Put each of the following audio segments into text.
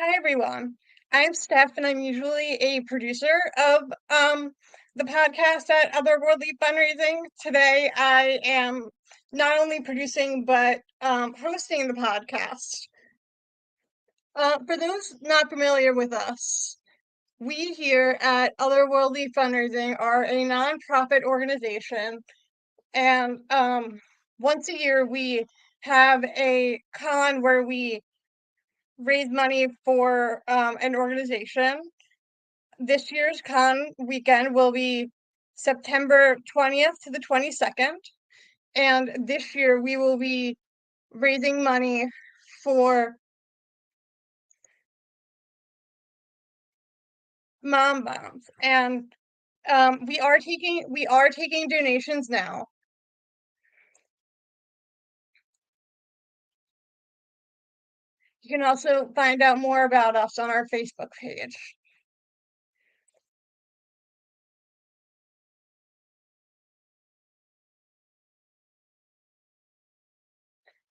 Hi everyone. I'm Steph and I'm usually a producer of the podcast at Otherworldly Fundraising. Today I am not only producing but hosting the podcast. For those not familiar with us, we here at Otherworldly Fundraising are a nonprofit organization, and once a year we have a con where we raise money for an organization. This year's con weekend will be September 20th to the 22nd. And this year we will be raising money for mom bombs. And we are taking donations now. You can also find out more about us on our Facebook page.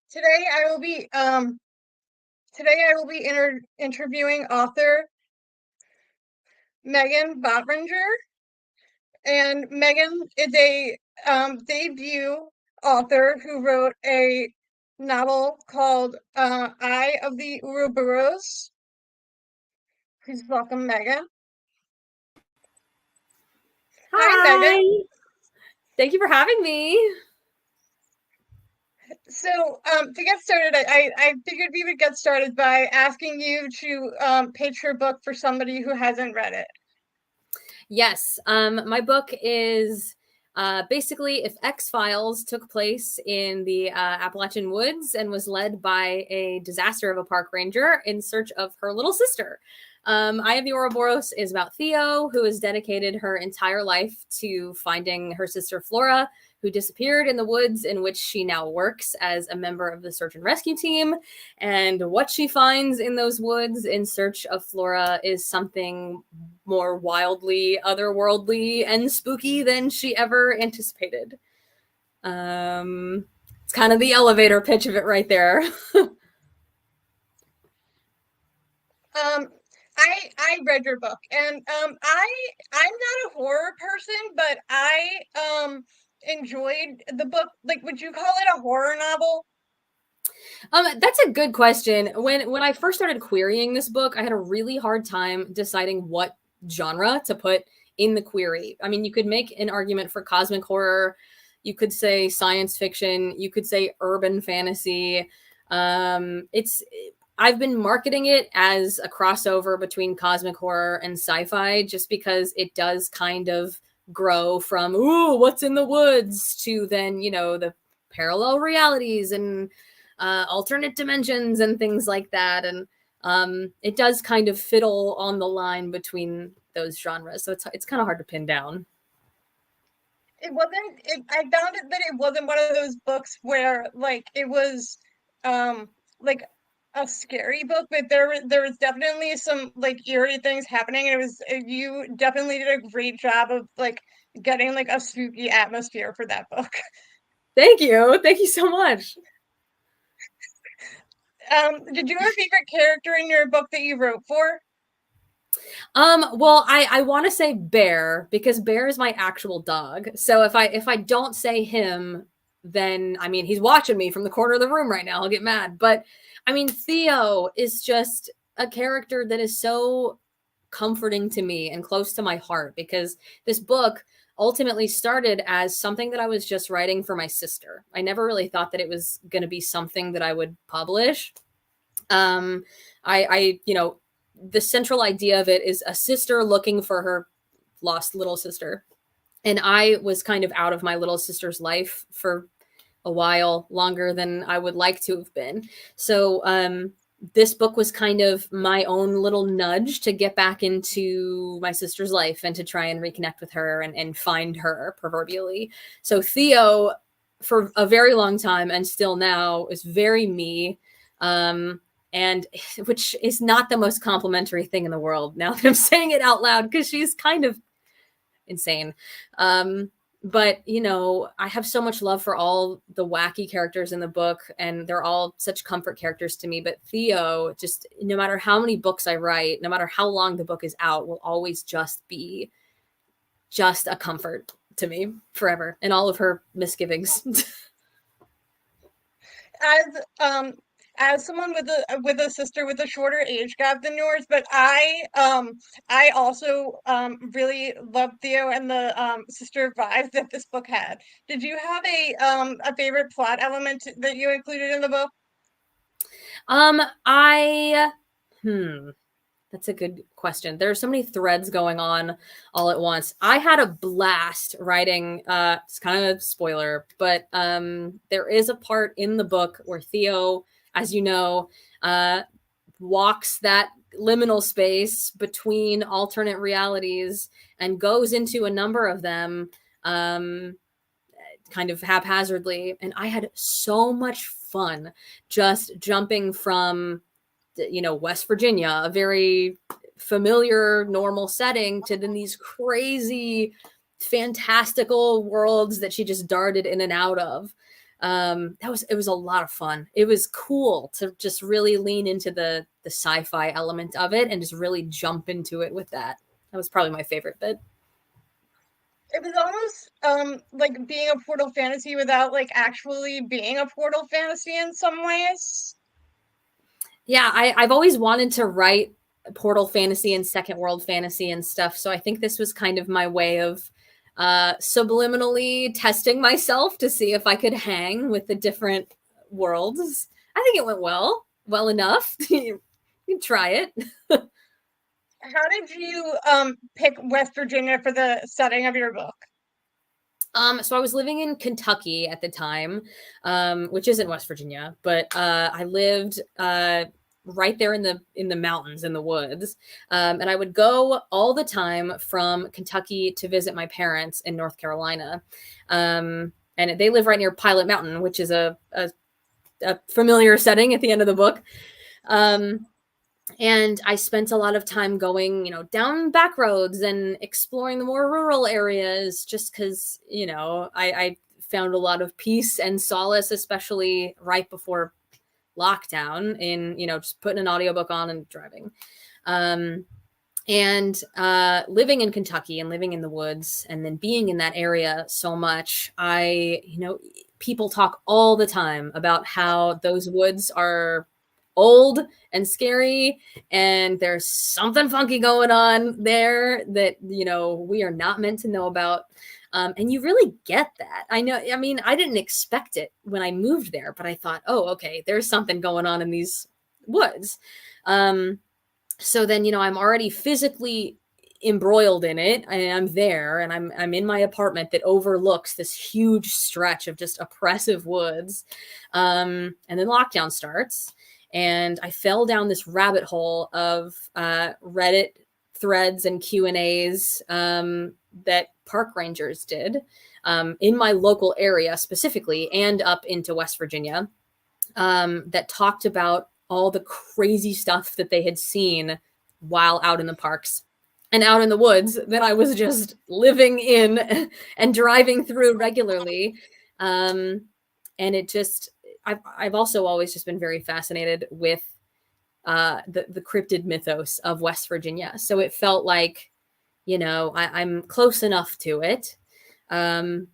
Today I will be interviewing author Megan Bontrager. And Megan is a debut author who wrote a novel called Eye of the Ouroboros. Please welcome Megan. Hi, Megan. Hi. Thank you for having me. So to get started, I figured we would get started by asking you to pitch your book for somebody who hasn't read it. Yes, my book is basically if X-Files took place in the Appalachian Woods and was led by a disaster of a park ranger in search of her little sister. Eye of the Ouroboros is about Theo, who has dedicated her entire life to finding her sister Flora, who disappeared in the woods, in which she now works as a member of the search and rescue team. And what she finds in those woods in search of Flora is something more wildly otherworldly and spooky than she ever anticipated. It's kind of the elevator pitch of it right there. I read your book, and I'm not a horror person, but I enjoyed the book. Like, would you call it a horror novel? That's a good question. When I first started querying this book, I had a really hard time deciding what genre to put in the query. I mean, you could make an argument for cosmic horror, you could say science fiction, you could say urban fantasy. It's I've been marketing it as a crossover between cosmic horror and sci-fi just because it does kind of grow from ooh, what's in the woods to then, the parallel realities and alternate dimensions and things like that. And it does kind of fiddle on the line between those genres. So it's kind of hard to pin down. It wasn't. I found it that it wasn't one of those books where like it was, like a scary book, but there was definitely some like eerie things happening, and you definitely did a great job of like getting like a spooky atmosphere for that book. Thank you. Thank you so much. Did you have a favorite character in your book that you wrote for? Well, I want to say Bear because Bear is my actual dog. So if I don't say him, then I mean he's watching me from the corner of the room right now. I'll get mad. But I mean Theo is just a character that is so comforting to me and close to my heart because this book ultimately started as something that I was just writing for my sister. I never really thought that it was going to be something that I would publish. I the central idea of it is a sister looking for her lost little sister. And I was kind of out of my little sister's life for a while longer than I would like to have been. So this book was kind of my own little nudge to get back into my sister's life and to try and reconnect with her and find her proverbially. So Theo, for a very long time and still now, is very me. And which is not the most complimentary thing in the world now that I'm saying it out loud because she's kind of insane. But, you know, I have so much love for all the wacky characters in the book, and they're all such comfort characters to me. But Theo, just no matter how many books I write, no matter how long the book is out, will always just be just a comfort to me forever, and all of her misgivings. as as someone with a sister with a shorter age gap than yours, but I also really loved Theo and the sister vibes that this book had. Did you have a favorite plot element that you included in the book? I That's a good question. There are so many threads going on all at once. I had a blast writing, it's kind of a spoiler, but there is a part in the book where Theo, as you know, uh walks that liminal space between alternate realities and goes into a number of them, um kind of haphazardly, and I had so much fun just jumping from, you know, West Virginia, a very familiar, normal setting, to then these crazy, fantastical worlds that she just darted in and out of. It was a lot of fun. It was cool to just really lean into the sci-fi element of it and just really jump into it with that. That was probably my favorite bit. It was almost like being a Portal fantasy without like actually being a Portal fantasy in some ways. Yeah, I've always wanted to write Portal fantasy and Second World fantasy and stuff. So I think this was kind of my way of subliminally testing myself to see if I could hang with the different worlds. I think it went well enough. You can try it. How did you pick West Virginia for the setting of your book? So I was living in Kentucky at the time, which isn't West Virginia, but I lived right there in the mountains, in the woods, and I would go all the time from Kentucky to visit my parents in North Carolina, and they live right near Pilot Mountain, which is a familiar setting at the end of the book. Um, and I spent a lot of time going, you know, down back roads and exploring the more rural areas, just because, you know, I found a lot of peace and solace, especially right before lockdown, in, you know, just putting an audiobook on and driving. Um, and living in Kentucky and living in the woods and then being in that area so much, you know, people talk all the time about how those woods are old and scary, and there's something funky going on there that, you know, we are not meant to know about. And you really get that. I know, I mean, I didn't expect it when I moved there, but I thought, oh, okay, there's something going on in these woods. So then, you know, I'm already physically embroiled in it, and I'm there, and I'm in my apartment that overlooks this huge stretch of just oppressive woods. And then lockdown starts, and I fell down this rabbit hole of Reddit threads and Q&As that park rangers did in my local area specifically, and up into West Virginia, that talked about all the crazy stuff that they had seen while out in the parks and out in the woods that I was just living in and driving through regularly. And it just, I've also always just been very fascinated with the cryptid mythos of West Virginia. So it felt like, you know, I'm close enough to it. I'm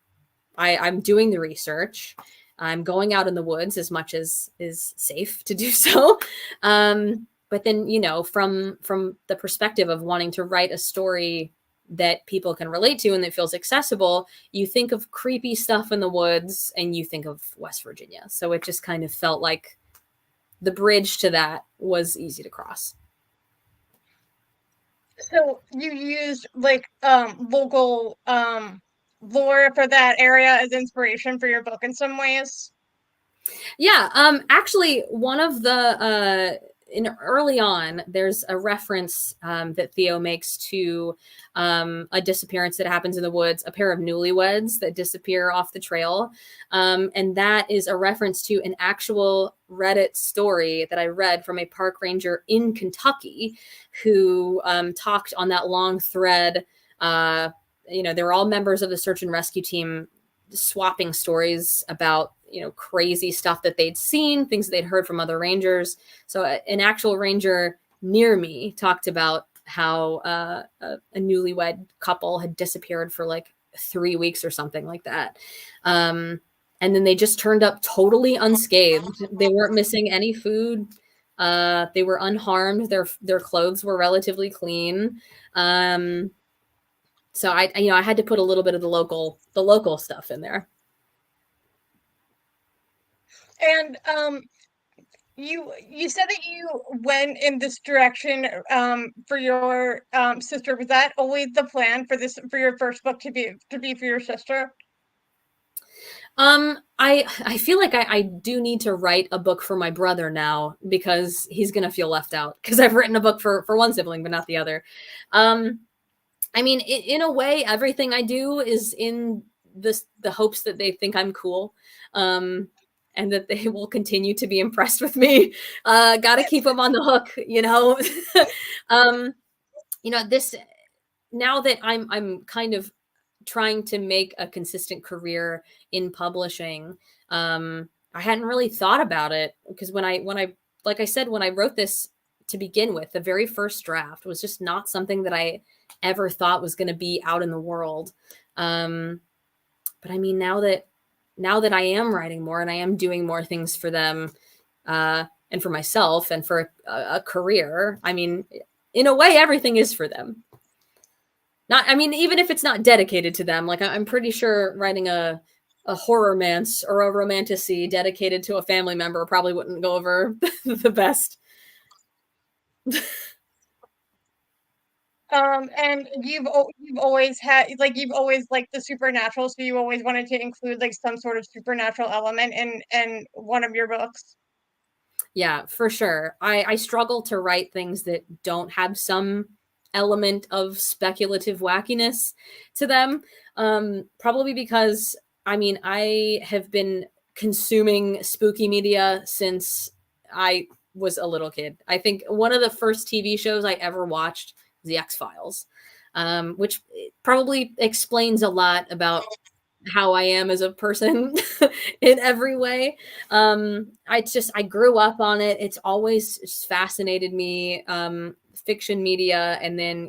doing the research. I'm going out in the woods as much as is safe to do so. But then, you know, from the perspective of wanting to write a story that people can relate to and that feels accessible, you think of creepy stuff in the woods and you think of West Virginia. So it just kind of felt like the bridge to that was easy to cross. So you used like local lore for that area as inspiration for your book in some ways. Yeah, actually, one of the in early on, there's a reference that Theo makes to a disappearance that happens in the woods, a pair of newlyweds that disappear off the trail, and that is a reference to an actual Reddit story that I read from a park ranger in Kentucky who talked on that long thread. they were all members of the search and rescue team, swapping stories about, crazy stuff that they'd seen, things that they'd heard from other rangers. So an actual ranger near me talked about how a newlywed couple had disappeared for like 3 weeks or something like that. And then they just turned up totally unscathed. They weren't missing any food. They were unharmed. Their clothes were relatively clean. So I had to put a little bit of the local stuff in there. And you said that you went in this direction for your sister. Was that always the plan for your first book to be for your sister? I feel like I do need to write a book for my brother now, because he's gonna feel left out, because I've written a book for one sibling but not the other. I mean, in a way, everything I do is in the hopes that they think I'm cool, and that they will continue to be impressed with me. Got to keep them on the hook, This, now that I'm kind of trying to make a consistent career in publishing, I hadn't really thought about it, because when I like I said, when I wrote this to begin with, the very first draft was just not something that I ever thought was going to be out in the world. But I mean, now that I am writing more and I am doing more things for them, and for myself and for a career, I mean, in a way, everything is for them. Even if it's not dedicated to them, like I'm pretty sure writing a horror-mance or a romantasy dedicated to a family member probably wouldn't go over the best. And you've always had, like, you've always liked the supernatural, so you always wanted to include like some sort of supernatural element in one of your books. Yeah, for sure. I struggle to write things that don't have some element of speculative wackiness to them. Probably because, I have been consuming spooky media since I was a little kid. I think one of the first TV shows I ever watched was The X-Files, which probably explains a lot about how I am as a person in every way. I grew up on it. It's always just fascinated me. Fiction media, and then,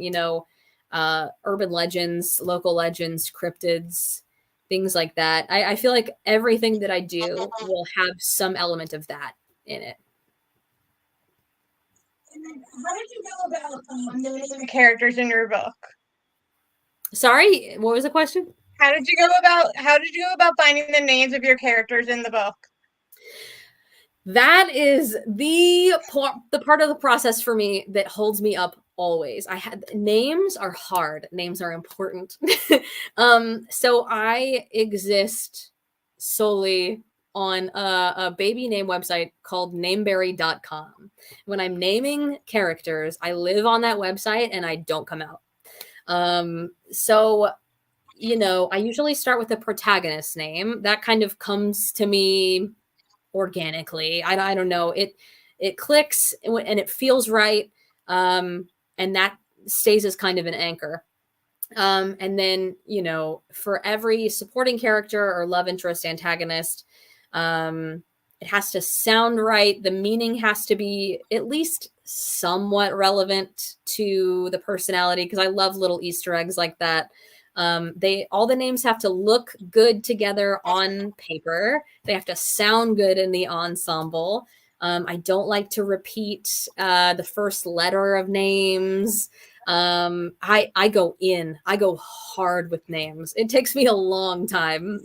urban legends, local legends, cryptids, things like that. I feel like everything that I do will have some element of that in it. How did you go about naming the characters in your book? Sorry, what was the question? How did you go about finding the names of your characters in the book? That is the part of the process for me that holds me up always. Names are hard. Names are important. So I exist solely on a baby name website called nameberry.com. When I'm naming characters, I live on that website and I don't come out. So I usually start with a protagonist name. That kind of comes to me organically. I don't know. It clicks and it feels right. And that stays as kind of an anchor. And then, for every supporting character or love interest, antagonist, it has to sound right. The meaning has to be at least somewhat relevant to the personality, because I love little Easter eggs like that. All the names have to look good together on paper. They have to sound good in the ensemble. I don't like to repeat the first letter of names. I go hard with names. It takes me a long time.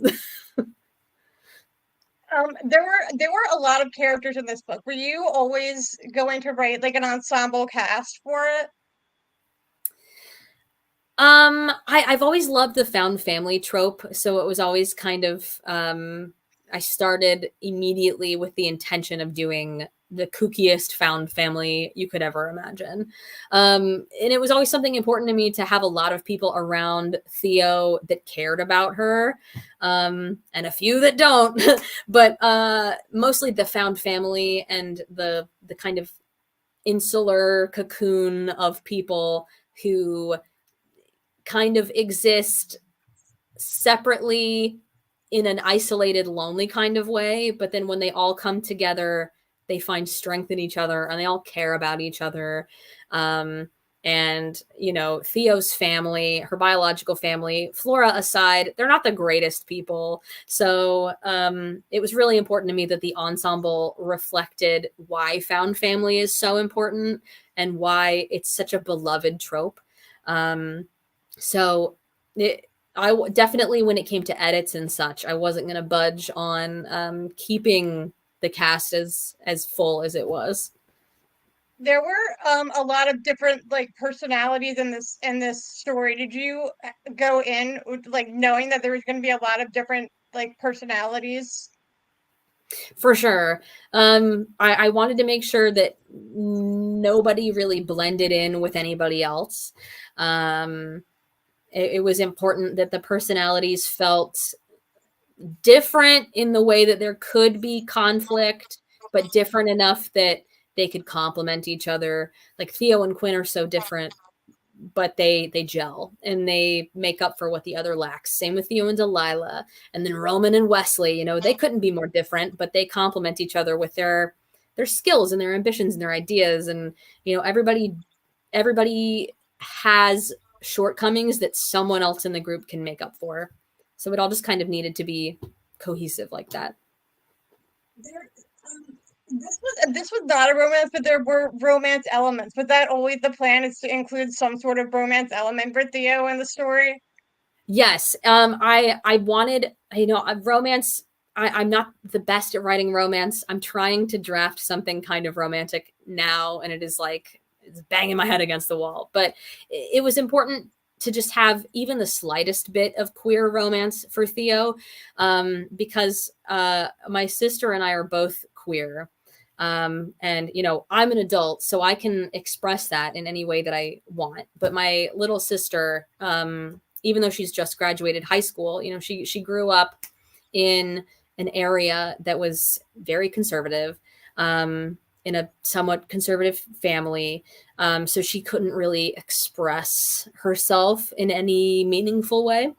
There were a lot of characters in this book. Were you always going to write like an ensemble cast for it? I've always loved the found family trope, so it was always kind of I started immediately with the intention of doing the kookiest found family you could ever imagine. And it was always something important to me to have a lot of people around Theo that cared about her, and a few that don't, but mostly the found family and the kind of insular cocoon of people who kind of exist separately in an isolated, lonely kind of way. But then when they all come together, they find strength in each other and they all care about each other. And, you know, Theo's family, her biological family, Flora aside, they're not the greatest people. So it was really important to me that the ensemble reflected why found family is so important and why it's such a beloved trope. So it, definitely, when it came to edits and such, I wasn't going to budge on keeping the cast as full as it was. There were a lot of different like personalities in this story. Did you go in like knowing that there was going to be a lot of different like personalities? For sure. I wanted to make sure that nobody really blended in with anybody else. It was important that the personalities felt different in the way that there could be conflict, but different enough that they could complement each other. Like Theo and Quinn are so different, but they gel and they make up for what the other lacks. Same with Theo and Delilah, and then Roman and Wesley. You know, they couldn't be more different, but they complement each other with their skills and their ambitions and their ideas. And you know, everybody has shortcomings that someone else in the group can make up for. So it all just kind of needed to be cohesive like that. There, this was not a romance, but there were romance elements. Was that always the plan? Is to include some sort of romance element for Theo in the story? Yes. I wanted, you know, romance. I'm not the best at writing romance. I'm trying to draft something kind of romantic now, and it is like it's banging my head against the wall. But it was important to just have even the slightest bit of queer romance for Theo, because my sister and I are both queer. And you know, I'm an adult, so I can express that in any way that I want. But my little sister, even though she's just graduated high school, you know, she grew up in an area that was very conservative, in a somewhat conservative family. So she couldn't really express herself in any meaningful way.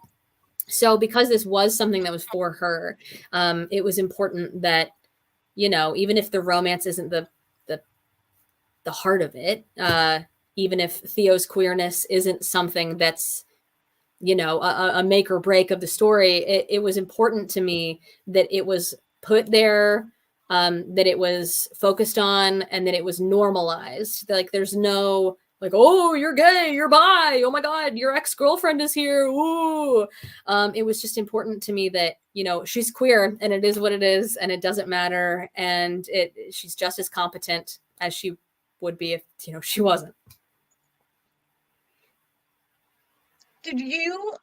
So because this was something that was for her, it was important that, you know, even if the romance isn't the the heart of it, even if Theo's queerness isn't something that's, you know, a make or break of the story, it was important to me that it was put there, that it was focused on, and that it was normalized. Like there's no like, oh, you're gay, you're bi, oh my god, your ex-girlfriend is here, ooh. It was just important to me that, you know, she's queer and it is what it is and it doesn't matter, and she's just as competent as she would be if, you know, she wasn't. Did you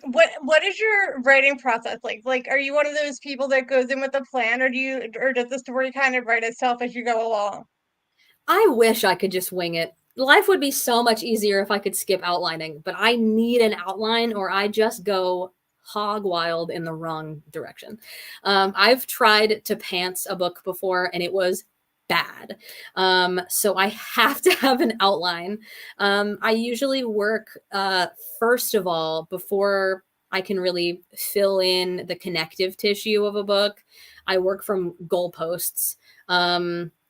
what is your writing process like? Like, are you one of those people that goes in with a plan, or does the story kind of write itself as you go along? I wish I could just wing it. Life would be so much easier if I could skip outlining, but I need an outline or I just go hog wild in the wrong direction. I've tried to pants a book before and it was bad. So I have to have an outline. I usually work, first of all, before I can really fill in the connective tissue of a book. I work from goalposts.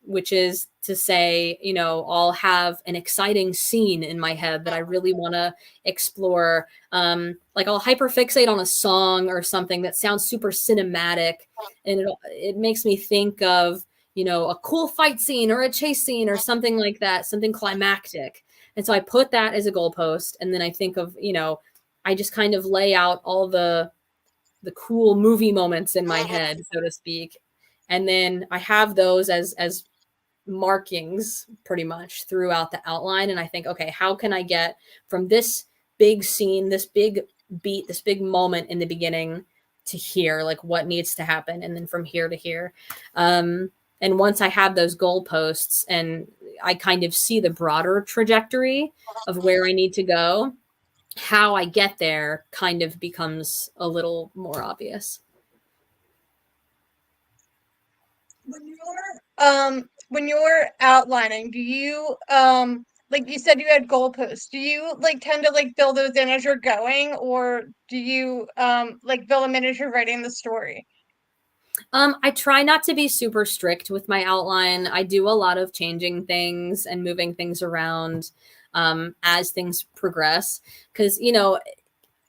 Which is to say, you know, I'll have an exciting scene in my head that I really want to explore. Like I'll hyperfixate on a song or something that sounds super cinematic, and it makes me think of, you know, a cool fight scene or a chase scene or something like that, something climactic. And so I put that as a goalpost, and then I think of, you know, I just kind of lay out all the cool movie moments in my head, so to speak. And then I have those as markings pretty much throughout the outline. And I think, okay, how can I get from this big scene, this big beat, this big moment in the beginning to here, like what needs to happen, and then from here to here. And once I have those goalposts and I kind of see the broader trajectory of where I need to go, how I get there kind of becomes a little more obvious. When you're outlining, do you like you said you had goalposts. Do you like tend to like fill those in as you're going, or do you like fill them in as you're writing the story? I try not to be super strict with my outline. I do a lot of changing things and moving things around as things progress. Because, you know,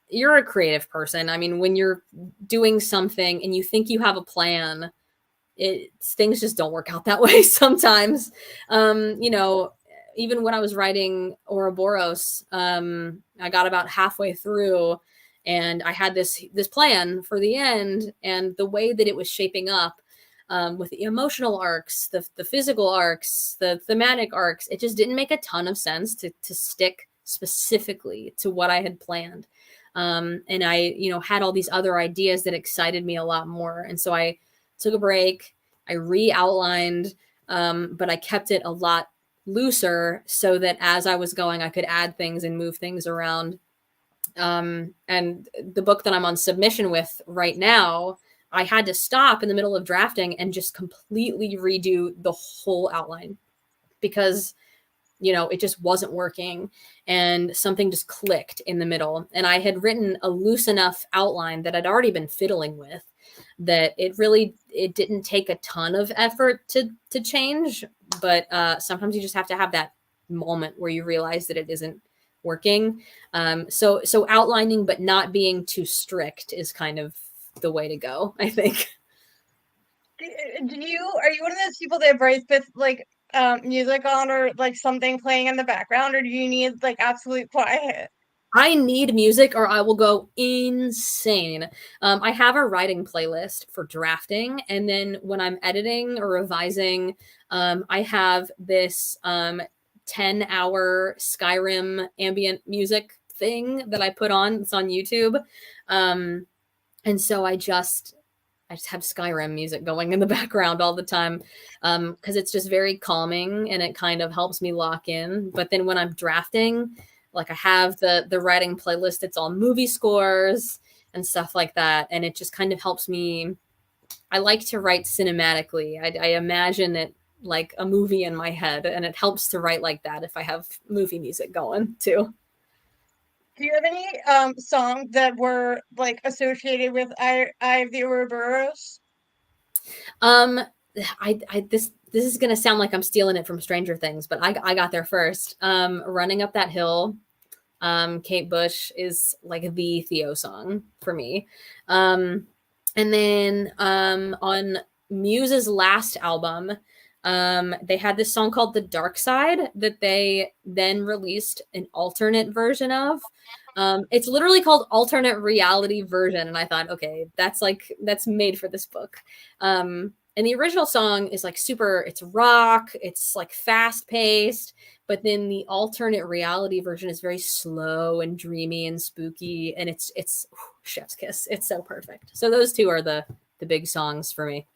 you're a creative person. I mean, when you're doing something and you think you have a plan, things just don't work out that way sometimes. You know, even when I was writing Ouroboros, I got about halfway through and I had this plan for the end, and the way that it was shaping up, with the emotional arcs, the physical arcs, the thematic arcs, it just didn't make a ton of sense to stick specifically to what I had planned. And I, you know, had all these other ideas that excited me a lot more. And so I took a break. I re-outlined, but I kept it a lot looser so that as I was going, I could add things and move things around. And the book that I'm on submission with right now, I had to stop in the middle of drafting and just completely redo the whole outline because, you know, it just wasn't working and something just clicked in the middle. And I had written a loose enough outline that I'd already been fiddling with, that it didn't take a ton of effort to change. But sometimes you just have to have that moment where you realize that it isn't working. So outlining but not being too strict is kind of the way to go, I think. Do you are you one of those people that writes with like music on or like something playing in the background, or do you need like absolute quiet? I need music or I will go insane. I have a writing playlist for drafting. And then when I'm editing or revising, I have this 10-hour Skyrim ambient music thing that I put on. It's on YouTube. And so I just have Skyrim music going in the background all the time, because it's just very calming and it kind of helps me lock in. But then when I'm drafting, like I have the writing playlist, it's all movie scores and stuff like that, and it just kind of helps me. I like to write cinematically. I imagine it like a movie in my head, and it helps to write like that if I have movie music going too. Do you have any songs that were like associated with I of the Ouroboros? Um, I this is gonna sound like I'm stealing it from Stranger Things, but I got there first. Running up that hill, Kate Bush is like the Theo song for me. And then on Muse's last album, they had this song called The Dark Side that they then released an alternate version of. It's literally called Alternate Reality Version. And I thought, okay, that's made for this book. And the original song is like super, it's rock, it's like fast paced, but then the alternate reality version is very slow and dreamy and spooky, and it's chef's kiss. It's so perfect. So those two are the big songs for me.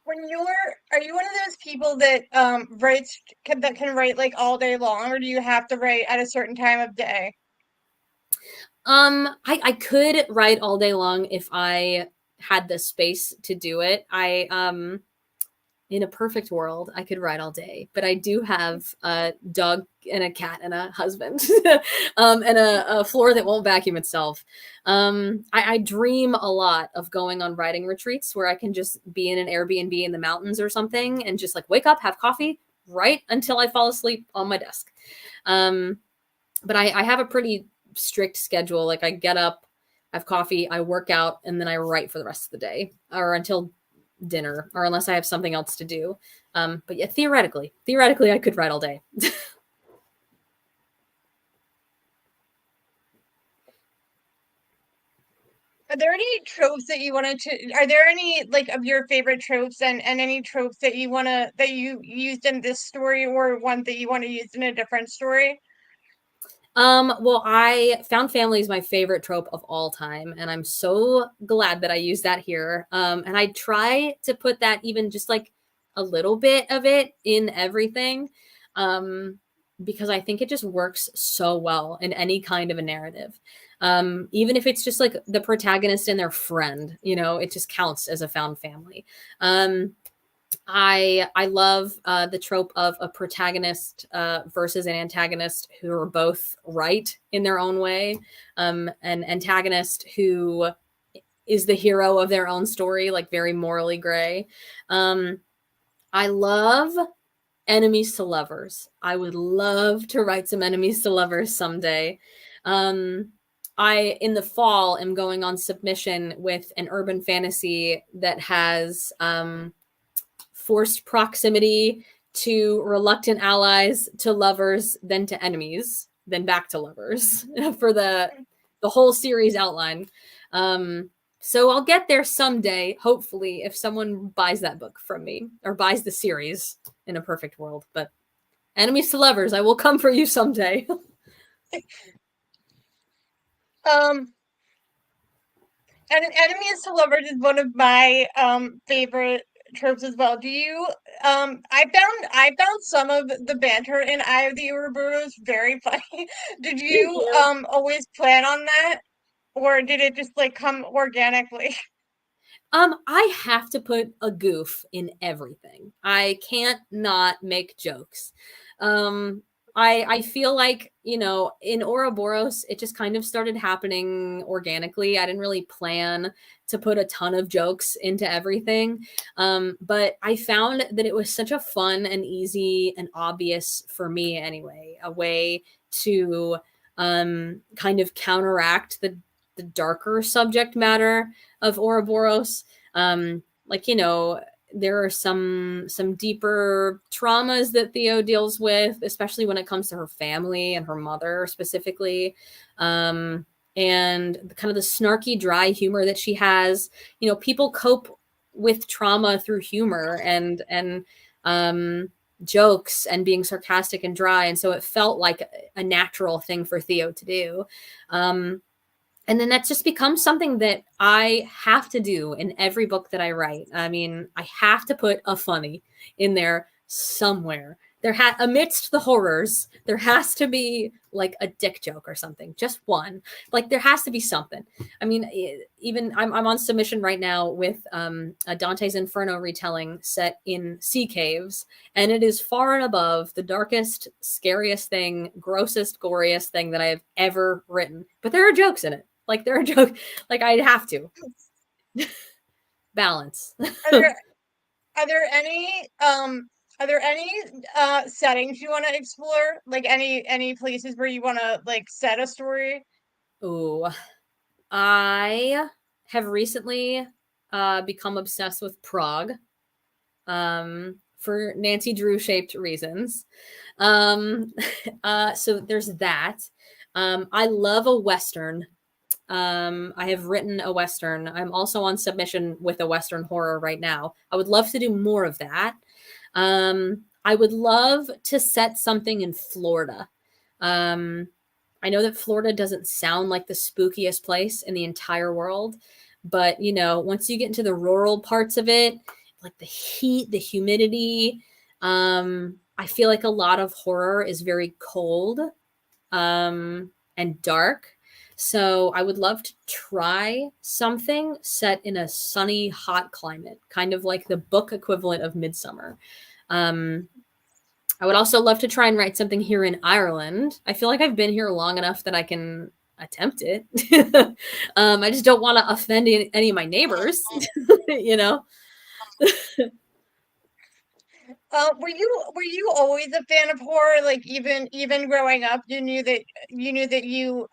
When you're Are you one of those people that that can write like all day long, or do you have to write at a certain time of day? I could write all day long if I had the space to do it. In a perfect world, I could write all day, but I do have a dog and a cat and a husband, and a floor that won't vacuum itself. I dream a lot of going on writing retreats where I can just be in an Airbnb in the mountains or something and just like wake up, have coffee, write until I fall asleep on my desk. Um, but I have a pretty strict schedule. Like I get up, I have coffee, I work out, and then I write for the rest of the day or until dinner, or unless I have something else to do. But yeah, theoretically, I could write all day. Are there any tropes that you wanted to, are there any like of your favorite tropes, and any tropes that that you used in this story, or one that you want to use in a different story? Well, I found family is my favorite trope of all time, and I'm so glad that I use that here. And I try to put that even just like a little bit of it in everything, um, because I think it just works so well in any kind of a narrative. Even if it's just like the protagonist and their friend, you know, it just counts as a found family. Um, I love the trope of a protagonist versus an antagonist who are both right in their own way. An antagonist who is the hero of their own story, like very morally gray. Um, I love enemies to lovers. I would love to write some enemies to lovers someday. Um, I, in the fall, am going on submission with an urban fantasy that has forced proximity to reluctant allies, to lovers, then to enemies, then back to lovers for the whole series outline. Um, so I'll get there someday, hopefully, if someone buys that book from me or buys the series in a perfect world. But enemies to lovers, I will come for you someday. Um, and enemies to lovers is one of my favorite tropes as well. Do you I found some of the banter in Eye of the Ouroboros very funny. Did Thank you you. always plan on that, or did it just like come organically? I have to put a goof in everything. I can't not make jokes. Um, I feel like, you know, in Ouroboros, it just kind of started happening organically. I didn't really plan to put a ton of jokes into everything. But I found that it was such a fun and easy and obvious, for me anyway, a way to kind of counteract the darker subject matter of Ouroboros. Like, you know, there are some deeper traumas that Theo deals with, especially when it comes to her family and her mother specifically. And kind of the snarky, dry humor that she has. You know, people cope with trauma through humor and jokes and being sarcastic and dry, and so it felt like a natural thing for Theo to do. Um, and then that's just become something that I have to do in every book that I write. I mean, I have to put a funny in there somewhere. Amidst the horrors, there has to be like a dick joke or something, just one. Like there has to be something. I mean, even I'm on submission right now with a Dante's Inferno retelling set in sea caves, and it is far and above the darkest, scariest thing, grossest, goriest thing that I have ever written. But there are jokes in it. Like there are jokes. Like I'd have to balance. Are there are there any settings you want to explore? Like any places where you want to like set a story? Ooh, I have recently become obsessed with Prague for Nancy Drew shaped reasons. Um, so there's that. I love a Western. I have written a Western. I'm also on submission with a Western horror right now. I would love to do more of that. I would love to set something in Florida. Um, I know that Florida doesn't sound like the spookiest place in the entire world, but you know, once you get into the rural parts of it, like the heat, the humidity, I feel like a lot of horror is very cold and dark. So I would love to try something set in a sunny, hot climate, kind of like the book equivalent of Midsummer. Um, I would also love to try and write something here in Ireland. I feel like I've been here long enough that I can attempt it. I just don't want to offend any of my neighbors, you know? Were you always a fan of horror? Like even growing up, you knew that you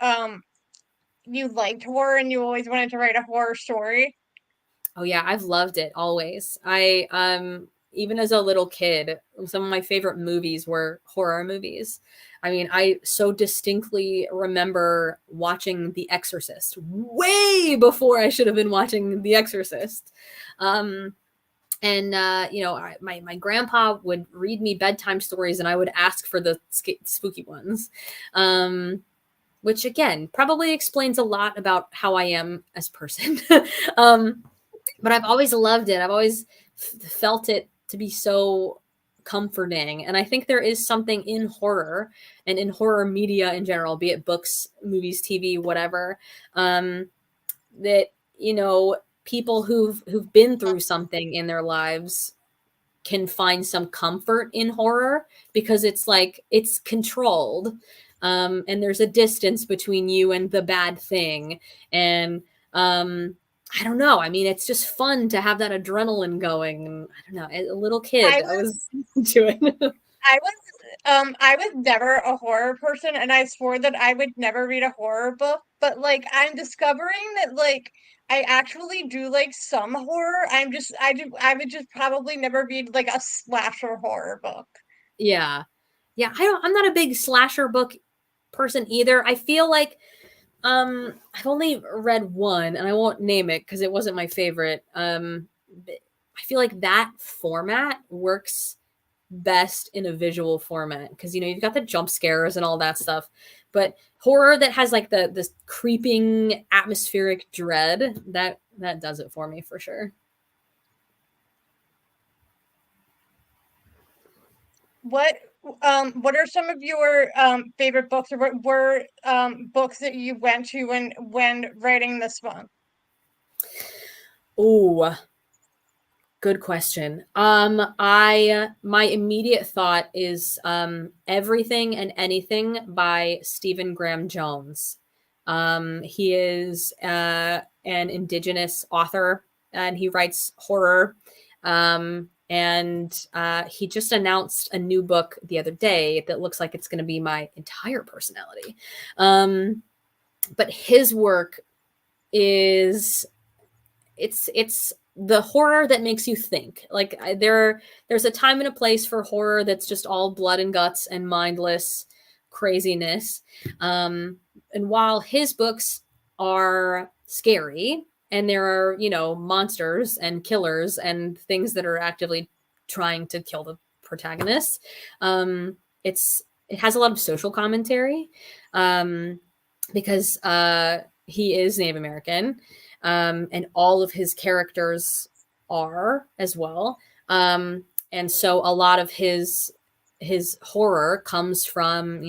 liked horror and you always wanted to write a horror story. Oh yeah, I've loved it always. I even as a little kid, some of my favorite movies were horror movies. I mean, I so distinctly remember watching The Exorcist way before I should have been watching The Exorcist. Um and you know, my grandpa would read me bedtime stories and I would ask for the spooky ones. Um which again probably explains a lot about how I am as a person. um but I've always loved it. I've always felt it to be so comforting. And I think there is something in horror and in horror media in general, be it books, movies, TV, whatever, that, you know, people who've been through something in their lives can find some comfort in horror because it's like it's controlled, and there's a distance between you and the bad thing, and I don't know. I mean, it's just fun to have that adrenaline going. And I don't know. As a little I kid, I was was into it. I was never a horror person, and I swore that I would never read a horror book, but like I'm discovering that like I actually do like some horror. I would just probably never read like a slasher horror book. Yeah. Yeah, I'm not a big slasher book person either. I feel like I've only read one and I won't name it because it wasn't my favorite. I feel like that format works best in a visual format because you've got the jump scares and all that stuff, but horror that has like the this creeping atmospheric dread, that does it for me for sure. What what are some of your favorite books, or what were books that you went to when writing this one? Oh, good question. I my immediate thought is Everything and Anything by Stephen Graham Jones. He is an indigenous author and he writes horror. And he just announced a new book the other day that looks like it's going to be my entire personality. But his work is it's the horror that makes you think. Like there's a time and a place for horror that's just all blood and guts and mindless craziness. And while his books are scary and there are, monsters and killers and things that are actively trying to kill the protagonist, it has a lot of social commentary, because he is Native American, and all of his characters are as well. And so a lot of his horror comes from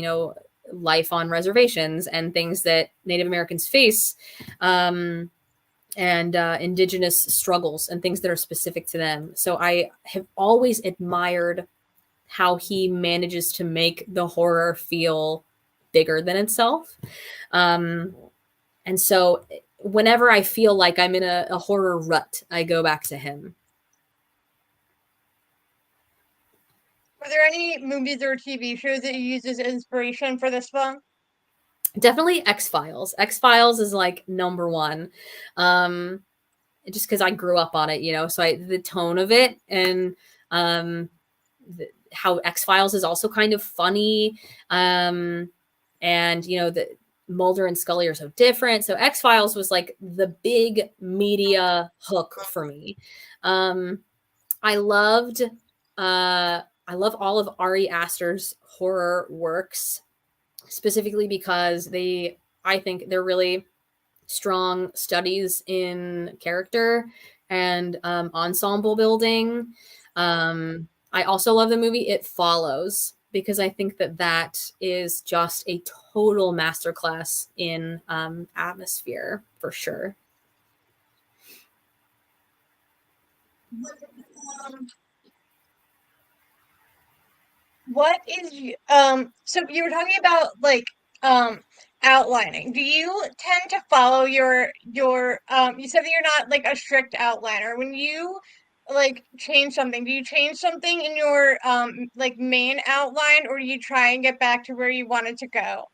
life on reservations and things that Native Americans face, and indigenous struggles and things that are specific to them. So I have always admired how he manages to make the horror feel bigger than itself. And so whenever I feel like I'm in a horror rut, I go back to him. Were there any movies or TV shows that you used as inspiration for this one? Definitely X-Files. X-Files is like number one. Just because I grew up on it, so the tone of it and how X-Files is also kind of funny. And the Mulder and Scully are so different. So X-Files was like the big media hook for me. I loved I love all of Ari Aster's horror works, specifically because I think they're really strong studies in character and ensemble building. I also love the movie It Follows because I think that is just a total masterclass in atmosphere for sure. Um, what is so you were talking about like um outlining. Do you tend to follow you said that you're not like a strict outliner. When you like change something, do you change something in your like main outline, or do you try and get back to where you wanted to go?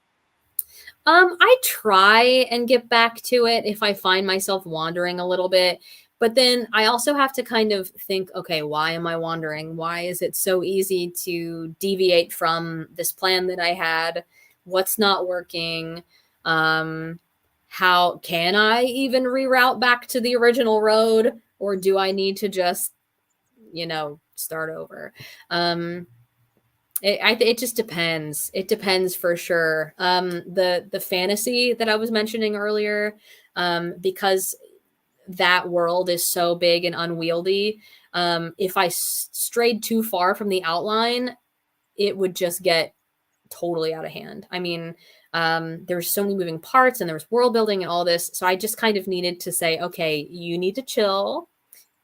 I try and get back to it if I find myself wandering a little bit. But then I also have to kind of think, okay, why am I wandering? Why is it so easy to deviate from this plan that I had? What's not working? Um, how can I even reroute back to the original road? Or do I need to just, start over? It just depends. It depends for sure. The fantasy that I was mentioning earlier, because that world is so big and unwieldy. If I strayed too far from the outline, it would just get totally out of hand. I mean, there's so many moving parts and there's world building and all this. So I just kind of needed to say, okay, you need to chill.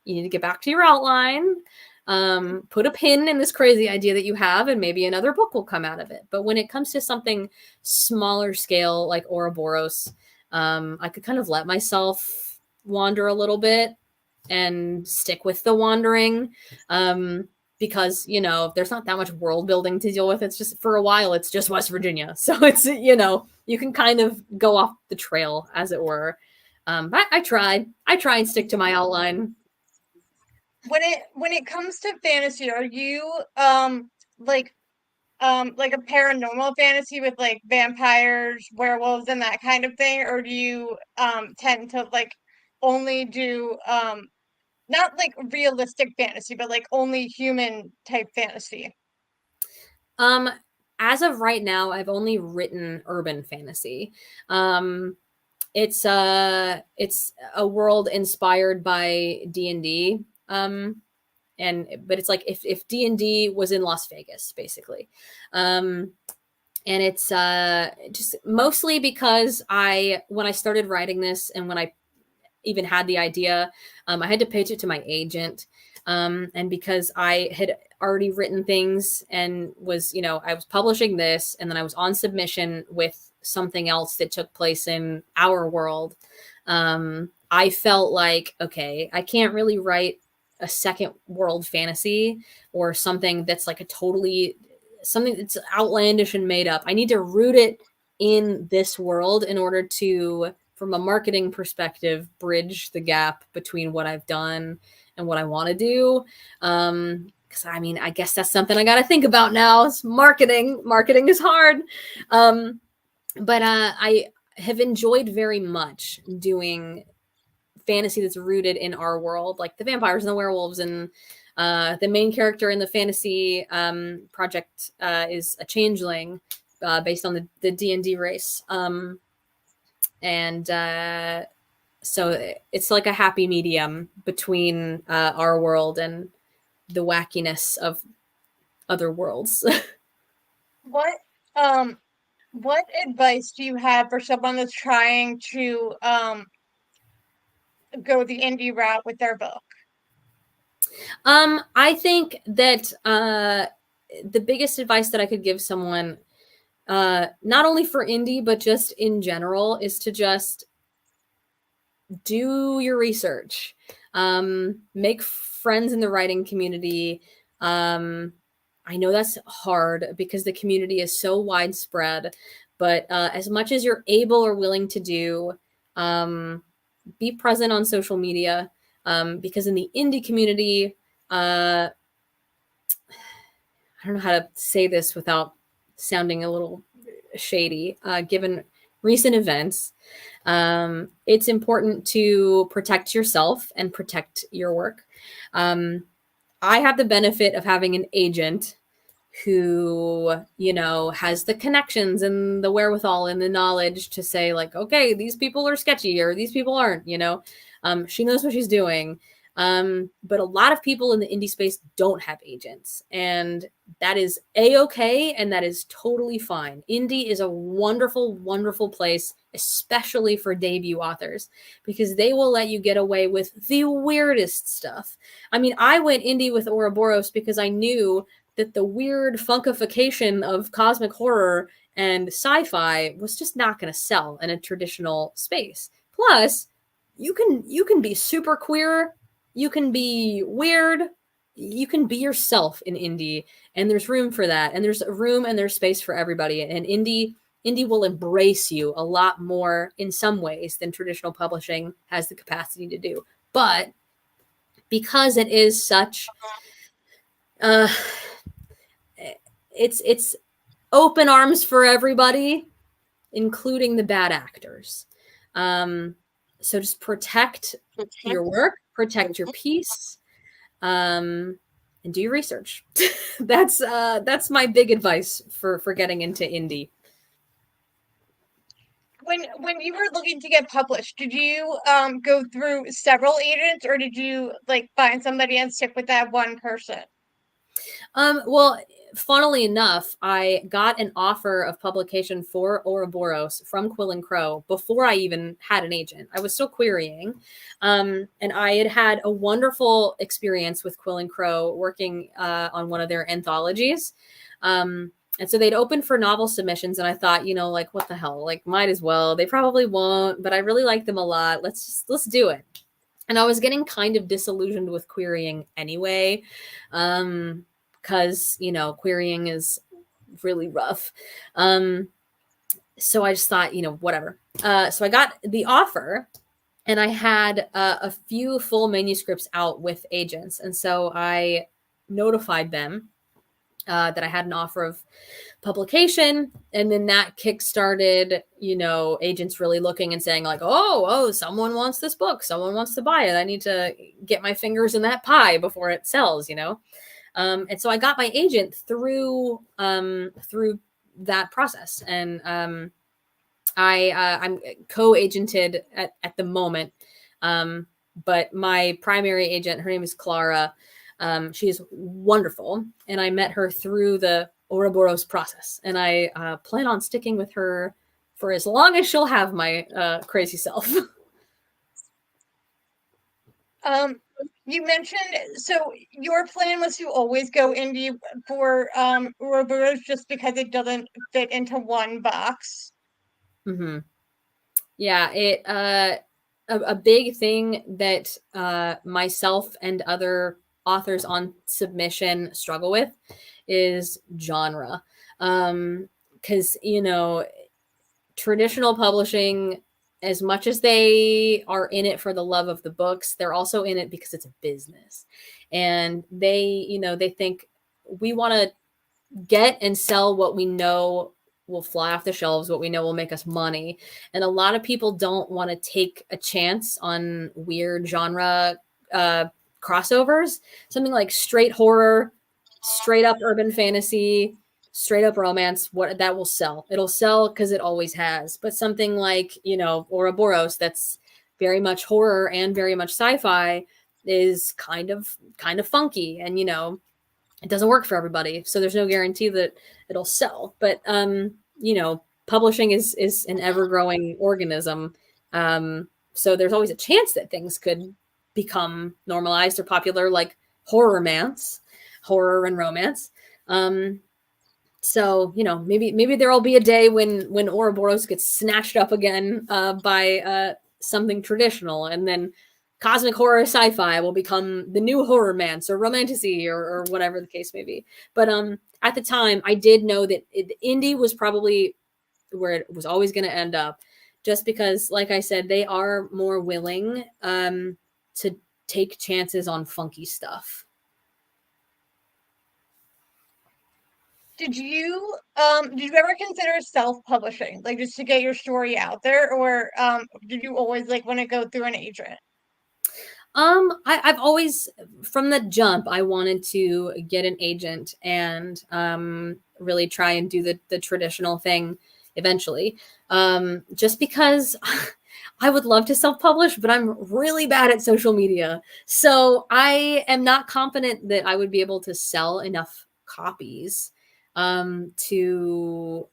You need to get back to your outline. Put a pin in this crazy idea that you have, and maybe another book will come out of it. But when it comes to something smaller scale like Ouroboros, I could kind of let myself wander a little bit and stick with the wandering. Because, there's not that much world building to deal with. It's just, for a while, it's just West Virginia. So it's, you can kind of go off the trail, as it were. But I try and stick to my outline. When it comes to fantasy, are you like like a paranormal fantasy with like vampires, werewolves, and that kind of thing, or do you tend to like only do not like realistic fantasy, but like only human type fantasy? Um, as of right now, I've only written urban fantasy. Um, it's a world inspired by D&D. But it's like if D&D was in Las Vegas, basically. Um, and it's just mostly because when I started writing this, and when I even had the idea, I had to pitch it to my agent. And because I had already written things and I was publishing this, and then I was on submission with something else that took place in our world. I felt like, okay, I can't really write a second world fantasy or something that's like something that's outlandish and made up. I need to root it in this world in order to, from a marketing perspective, bridge the gap between what I've done and what I want to do. Because I guess that's something I got to think about now. It's marketing. Marketing is hard. But I have enjoyed very much doing fantasy that's rooted in our world, like the vampires and the werewolves. And the main character in the fantasy project is a changeling based on the D&D race. So it's like a happy medium between our world and the wackiness of other worlds. What what advice do you have for someone that's trying to go the indie route with their book? I think that the biggest advice that I could give someone, not only for indie, but just in general, is to just do your research. Make friends in the writing community. I know that's hard because the community is so widespread, but as much as you're able or willing to do, be present on social media, because in the indie community, I don't know how to say this without sounding a little shady, given recent events. It's important to protect yourself and protect your work. I have the benefit of having an agent who, has the connections and the wherewithal and the knowledge to say, like, okay, these people are sketchy or these people aren't, she knows what she's doing. But a lot of people in the indie space don't have agents, and that is a-okay, and that is totally fine. Indie is a wonderful, wonderful place, especially for debut authors, because they will let you get away with the weirdest stuff. I went indie with Ouroboros because I knew that the weird funkification of cosmic horror and sci-fi was just not going to sell in a traditional space. Plus, you can be super queer, you can be weird, you can be yourself in indie, and there's room for that, and there's room and there's space for everybody. And indie will embrace you a lot more in some ways than traditional publishing has the capacity to do. But because it is such it's open arms for everybody, including the bad actors. So just protect your work, protect your peace, and do your research. That's my big advice for getting into indie. When you were looking to get published, did you go through several agents, or did you like find somebody and stick with that one person? Well, funnily enough, I got an offer of publication for Ouroboros from Quill and Crow before I even had an agent. I was still querying. And I had had a wonderful experience with Quill and Crow working on one of their anthologies. And so they'd opened for novel submissions, and I thought, like, what the hell? Like, might as well. They probably won't, but I really like them a lot. Let's do it. And I was getting kind of disillusioned with querying anyway. Because querying is really rough. So I just thought, whatever. So I got the offer, and I had a few full manuscripts out with agents, and so I notified them that I had an offer of publication, and then that kickstarted, agents really looking and saying like, oh, someone wants this book, someone wants to buy it. I need to get my fingers in that pie before it sells, and so I got my agent through that process, and I'm co-agented at the moment, but my primary agent, her name is Clara. She is wonderful, and I met her through the Ouroboros process, and I plan on sticking with her for as long as she'll have my crazy self. You mentioned, so your plan was to always go indie for Ouroboros just because it doesn't fit into one box. Mm-hmm. Yeah, it a big thing that myself and other authors on submission struggle with is genre. Because traditional publishing, as much as they are in it for the love of the books, they're also in it because it's a business. And they think we want to get and sell what we know will fly off the shelves, what we know will make us money. And a lot of people don't want to take a chance on weird genre crossovers. Something like straight horror, straight up urban fantasy, straight up romance, what that will sell. It'll sell because it always has. But something like, Ouroboros, that's very much horror and very much sci-fi, is kind of funky, and it doesn't work for everybody. So there's no guarantee that it'll sell. But publishing is an ever-growing organism. So there's always a chance that things could become normalized or popular, like horror and romance. So maybe there'll be a day when Ouroboros gets snatched up again by something traditional, and then cosmic horror sci-fi will become the new horror romance or romantasy or whatever the case may be. But at the time, I did know that indie was probably where it was always going to end up, just because, like I said, they are more willing to take chances on funky stuff. Did you ever consider self-publishing, like just to get your story out there, or did you always like want to go through an agent? I've always, from the jump, I wanted to get an agent and really try and do the traditional thing eventually. Just because I would love to self-publish, but I'm really bad at social media. So I am not confident that I would be able to sell enough copies to,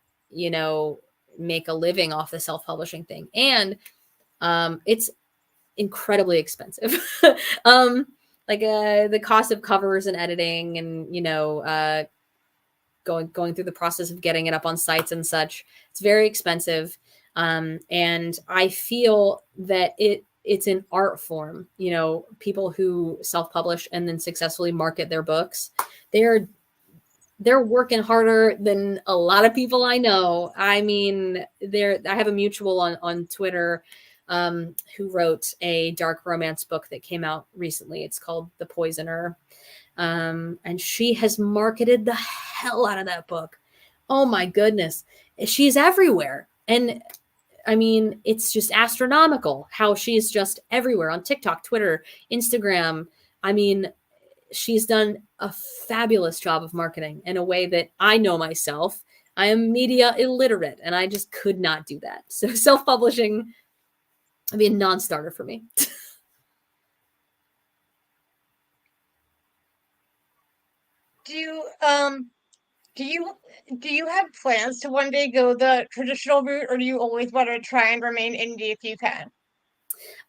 make a living off the self-publishing thing. And it's incredibly expensive. Like the cost of covers and editing, and going through the process of getting it up on sites and such, it's very expensive. And I feel that it's an art form. People who self-publish and then successfully market their books, they're working harder than a lot of people I know. I mean, I have a mutual on Twitter who wrote a dark romance book that came out recently. It's called The Poisoner. And she has marketed the hell out of that book. Oh my goodness. She's everywhere. And I mean, it's just astronomical how she's just everywhere on TikTok, Twitter, Instagram. I mean, she's done a fabulous job of marketing in a way that I know myself. I am media illiterate, and I just could not do that. So self-publishing would be a non-starter for me. Do you do you do you have plans to one day go the traditional route, or do you always want to try and remain indie if you can?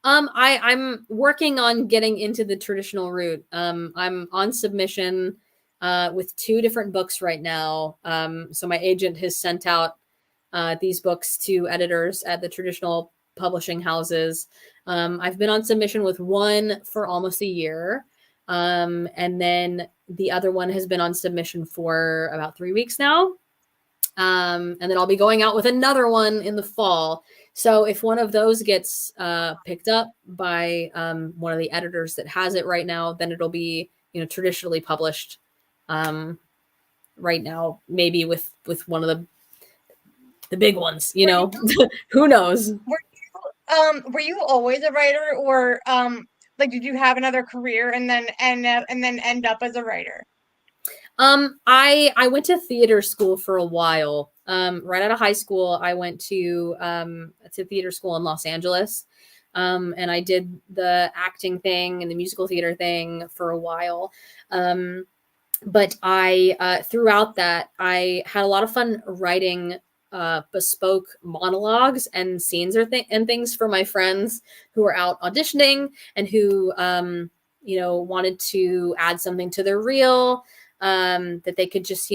I'm working on getting into the traditional route. I'm on submission with 2 different books right now. So my agent has sent out these books to editors at the traditional publishing houses. I've been on submission with one for almost a year. And then the other one has been on submission for about 3 weeks now. And then I'll be going out with another one in the fall. So if one of those gets picked up by one of the editors that has it right now, then it'll be, traditionally published right now, maybe with one of the big ones, Were you who knows? were you always a writer, or like did you have another career and then end up as a writer? I went to theater school for a while. Right out of high school, I went to theater school in Los Angeles. And I did the acting thing and the musical theater thing for a while. But I throughout that, I had a lot of fun writing bespoke monologues and scenes and things for my friends who were out auditioning and who wanted to add something to their reel, that they could just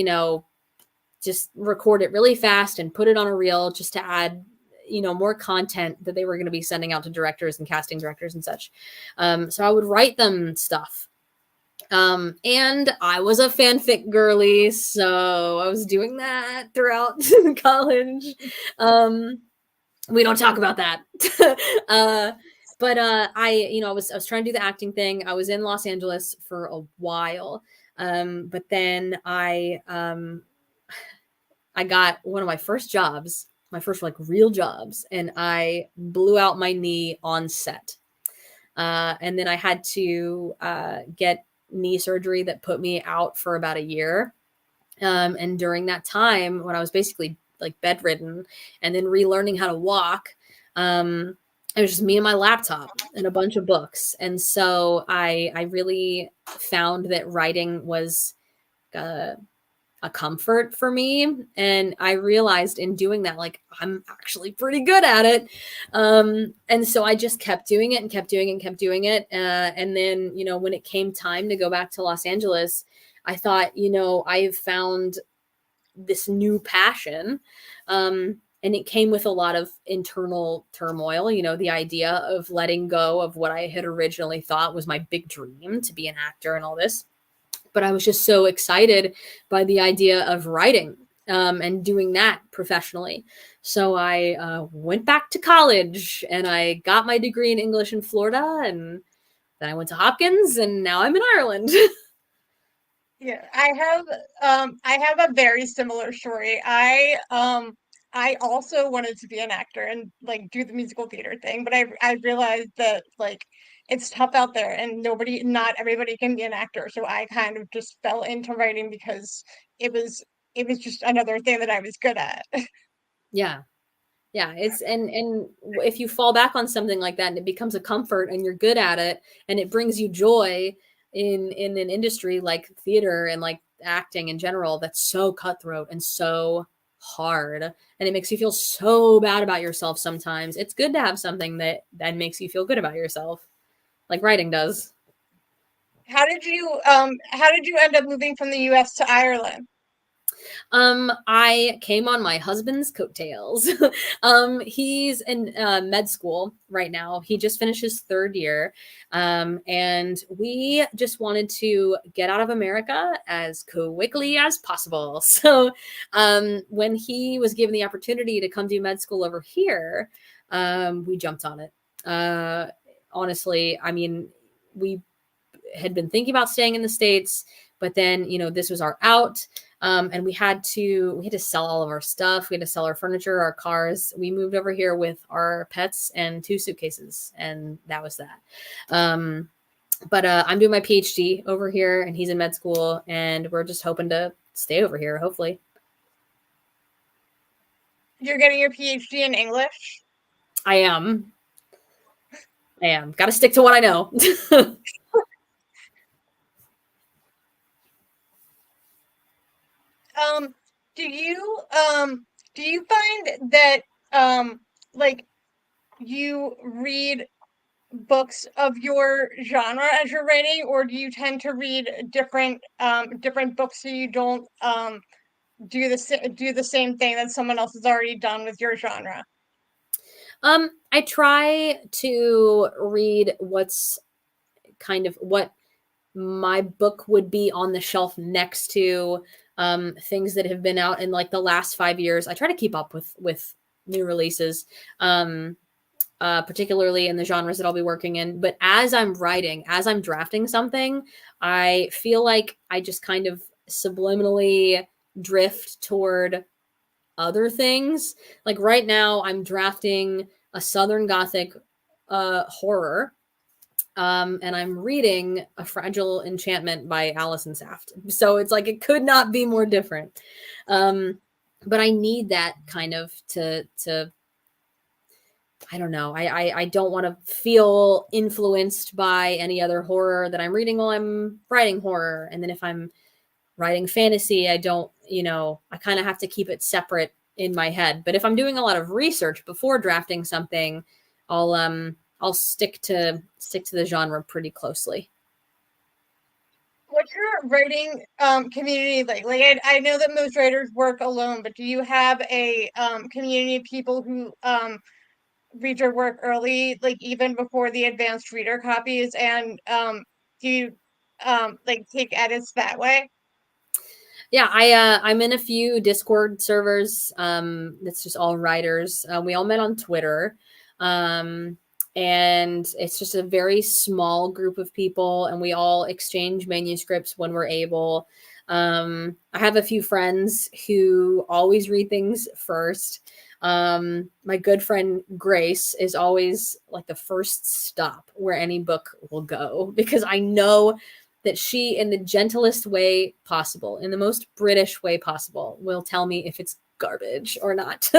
record it really fast and put it on a reel just to add more content that they were going to be sending out to directors and casting directors and such. So I would write them stuff. And I was a fanfic girly, so I was doing that throughout college. We don't talk about that. But I was trying to do the acting thing. I was in Los Angeles for a while. But then I got one of my first jobs, my first like real jobs, and I blew out my knee on set. And then I had to get knee surgery that put me out for about a year. And during that time, when I was basically like bedridden and then relearning how to walk, it was just me and my laptop and a bunch of books. And so I really found that writing was a comfort for me. And I realized in doing that, like, I'm actually pretty good at it. And so I just kept doing it and kept doing it and kept doing it. And then, when it came time to go back to Los Angeles, I thought, I've found this new passion. And it came with a lot of internal turmoil, the idea of letting go of what I had originally thought was my big dream to be an actor and all this. But I was just so excited by the idea of writing and doing that professionally. So I went back to college and I got my degree in English in Florida. And then I went to Hopkins and now I'm in Ireland. Yeah, I have a very similar story. I also wanted to be an actor and like do the musical theater thing, but I realized that like it's tough out there and not everybody can be an actor. So I kind of just fell into writing because it was it was just another thing that I was good at. Yeah. Yeah, it's and if you fall back on something like that and it becomes a comfort and you're good at it and it brings you joy in an industry like theater and like acting in general, that's so cutthroat and so hard, and it makes you feel so bad about yourself sometimes. It's good to have something that makes you feel good about yourself, like writing does. How did you end up moving from the US to Ireland? I came on my husband's coattails. He's in med school right now. He just finished his 3rd year. And we just wanted to get out of America as quickly as possible. So when he was given the opportunity to come do med school over here, we jumped on it. Honestly, I mean, we had been thinking about staying in the States, but then, this was our out. And we had to sell all of our stuff. We had to sell our furniture, our cars. We moved over here with our pets and 2 suitcases, and that was that. But I'm doing my PhD over here, and he's in med school, and we're just hoping to stay over here, hopefully. You're getting your PhD in English? I am. Got to stick to what I know. Um, do you find that like you read books of your genre as you're writing, or do you tend to read different books so you don't do the same thing that someone else has already done with your genre? I try to read what's kind of what my book would be on the shelf next to things that have been out in like the last 5 years. I try to keep up with new releases, particularly in the genres that I'll be working in. But as I'm writing, as I'm drafting something, I feel like I just kind of subliminally drift toward other things. Like right now, I'm drafting a Southern Gothic horror, and I'm reading A Fragile Enchantment by Alison Saft. So it's like it could not be more different. But I need that kind of to I don't know. I don't want to feel influenced by any other horror that I'm reading while I'm writing horror. And then if I'm writing fantasy, I don't, I kind of have to keep it separate in my head. But if I'm doing a lot of research before drafting something, I'll stick to the genre pretty closely. What's your writing community like? Like I know that most writers work alone, but do you have a community of people who read your work early, like even before the advanced reader copies, and do you like take edits that way? Yeah, I'm in a few Discord servers. That's just all writers. We all met on Twitter. Um, and it's just a very small group of people, and we all exchange manuscripts when we're able. I have a few friends who always read things first. My good friend Grace is always like the first stop where any book will go, because I know that she, in the gentlest way possible, in the most British way possible, will tell me if it's garbage or not.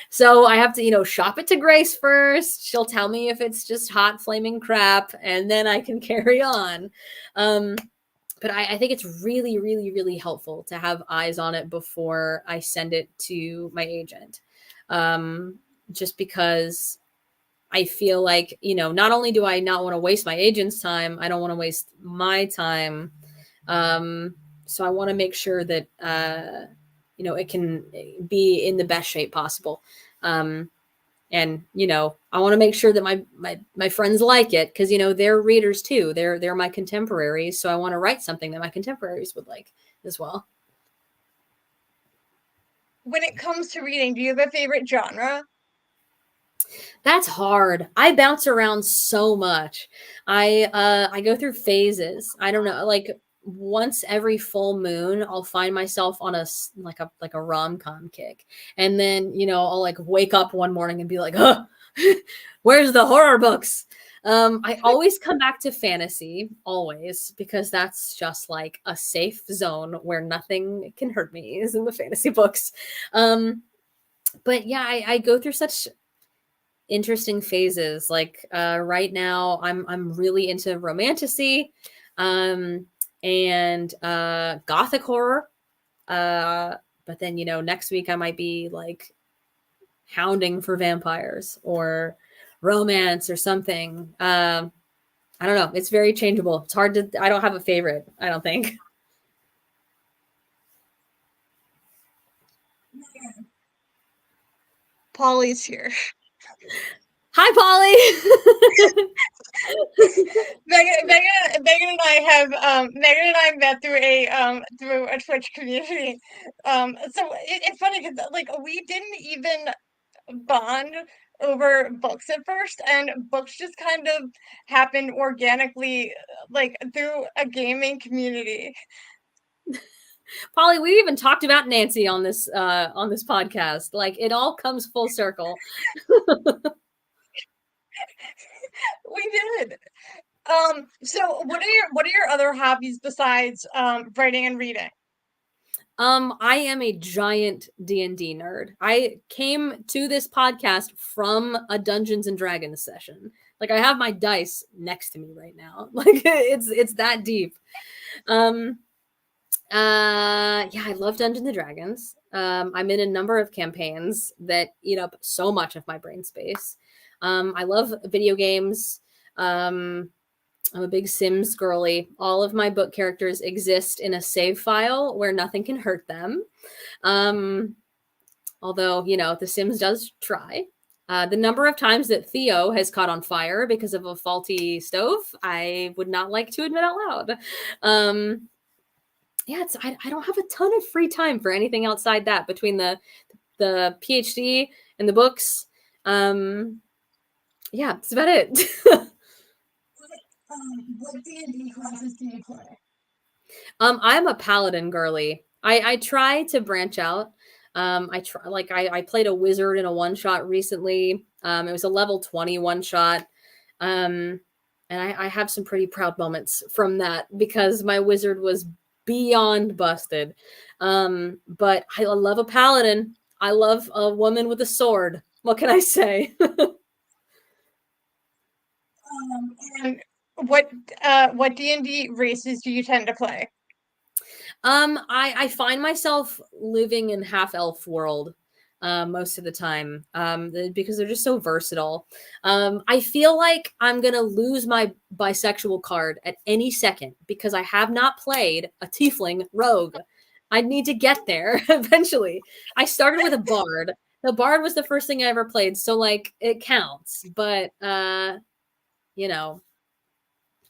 So I have to, shop it to Grace first. She'll tell me if it's just hot flaming crap, and then I can carry on. But I think it's really, really, really helpful to have eyes on it before I send it to my agent. Just because I feel like, not only do I not want to waste my agent's time, I don't want to waste my time. So I want to make sure that, it can be in the best shape possible. And, I want to make sure that my friends like it, because, they're readers too. They're my contemporaries. So I want to write something that my contemporaries would like as well. When it comes to reading, do you have a favorite genre? That's hard. I bounce around so much. I go through phases. I don't know, like once every full moon, I'll find myself on a rom-com kick. And then, I'll like wake up one morning and be like, "Huh, where's the horror books?" I always come back to fantasy, always, because that's just like a safe zone where nothing can hurt me, is in the fantasy books. But yeah, I go through such interesting phases. Like right now, I'm really into romantasy, and gothic horror. But then next week I might be like hounding for vampires or romance or something. I don't know. It's very changeable. It's hard to. I don't have a favorite, I don't think. Polly's here. Hi, Polly. Megan and I have Megan and I met through a Twitch community. So it's funny because like we didn't even bond over books at first, and books just kind of happened organically, like through a gaming community. Polly, we even talked about Nancy on this podcast. Like it all comes full circle. We did. So what are your other hobbies besides writing and reading? I am a giant D&D nerd. I came to this podcast from a Dungeons and Dragons session. Like I have my dice next to me right now. Like it's that deep. Um Yeah, I love Dungeons and Dragons. I'm in a number of campaigns that eat up so much of my brain space. I love video games. Um, I'm a big Sims girly. All of my book characters exist in a save file where nothing can hurt them. Um, Although, The Sims does try. The number of times that Theo has caught on fire because of a faulty stove, I would not like to admit out loud. Um, yeah, I don't have a ton of free time for anything outside that between the PhD and the books. Um, yeah, that's about it. What D&D classes do you play? I'm a paladin girly. I try to branch out. I played a wizard in a one shot recently. It was a level 20 one shot. Um, and I have some pretty proud moments from that because my wizard was beyond busted. But I love a paladin. I love a woman with a sword. What can I say? And what D&D races do you tend to play? I find myself living in half elf world most of the time because they're just so versatile. I feel like I'm gonna lose my bisexual card at any second because I have not played a tiefling rogue. I need to get there eventually. I started with a bard. The bard was the first thing I ever played, so like it counts. But you know,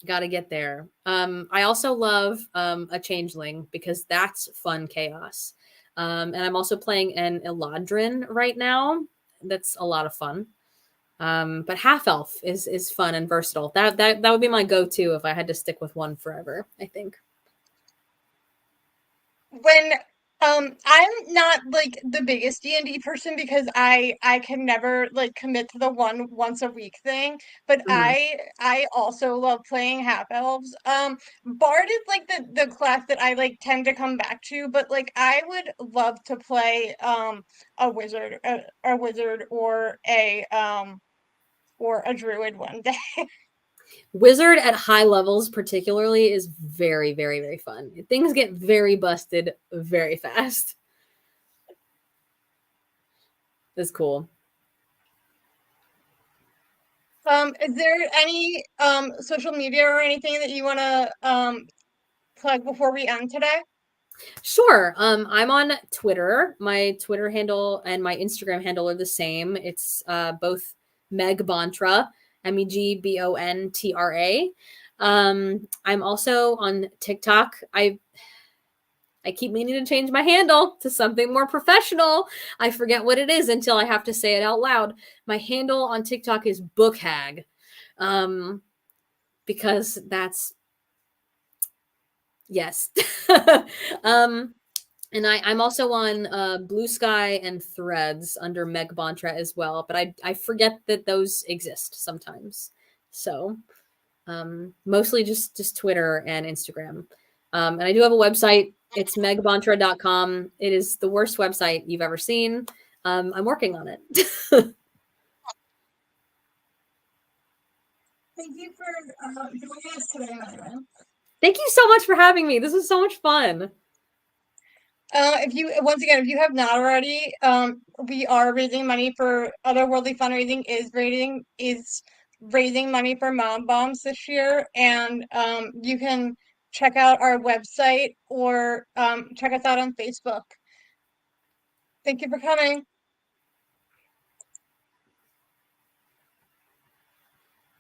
got to get there. I also love a changeling because that's fun chaos. And I'm also playing an Eladrin right now. That's a lot of fun. But half elf is fun and versatile. That would be my go-to if I had to stick with one forever, I think. When I'm not like the biggest D&D person because I can never like commit to the one once a week thing, but Mhm. I also love playing half elves. Bard is like the class that I like tend to come back to, but like I would love to play a wizard or a druid one day. Wizard at high levels, particularly, is very, very, very fun. Things get very busted very fast. That's cool. Is there any social media or anything that you want to plug before we end today? Sure. I'm on Twitter. My Twitter handle and my Instagram handle are the same. It's both Meg Bontra, Megbontra. I'm also on TikTok. I keep meaning to change my handle to something more professional. I forget what it is until I have to say it out loud. My handle on TikTok is Bookhag. Um, because that's yes. um And I'm also on Blue Sky and Threads under Meg Bontra as well, but I forget that those exist sometimes. So mostly just Twitter and Instagram. And I do have a website. It's megbontra.com. It is the worst website you've ever seen. I'm working on it. Thank you for joining us today, Megan. Thank you so much for having me. This was so much fun. If you once again, if you have not already, we are raising money for Otherworldly Fundraising is raising money for mom bombs this year, and you can check out our website or check us out on Facebook. Thank you for coming.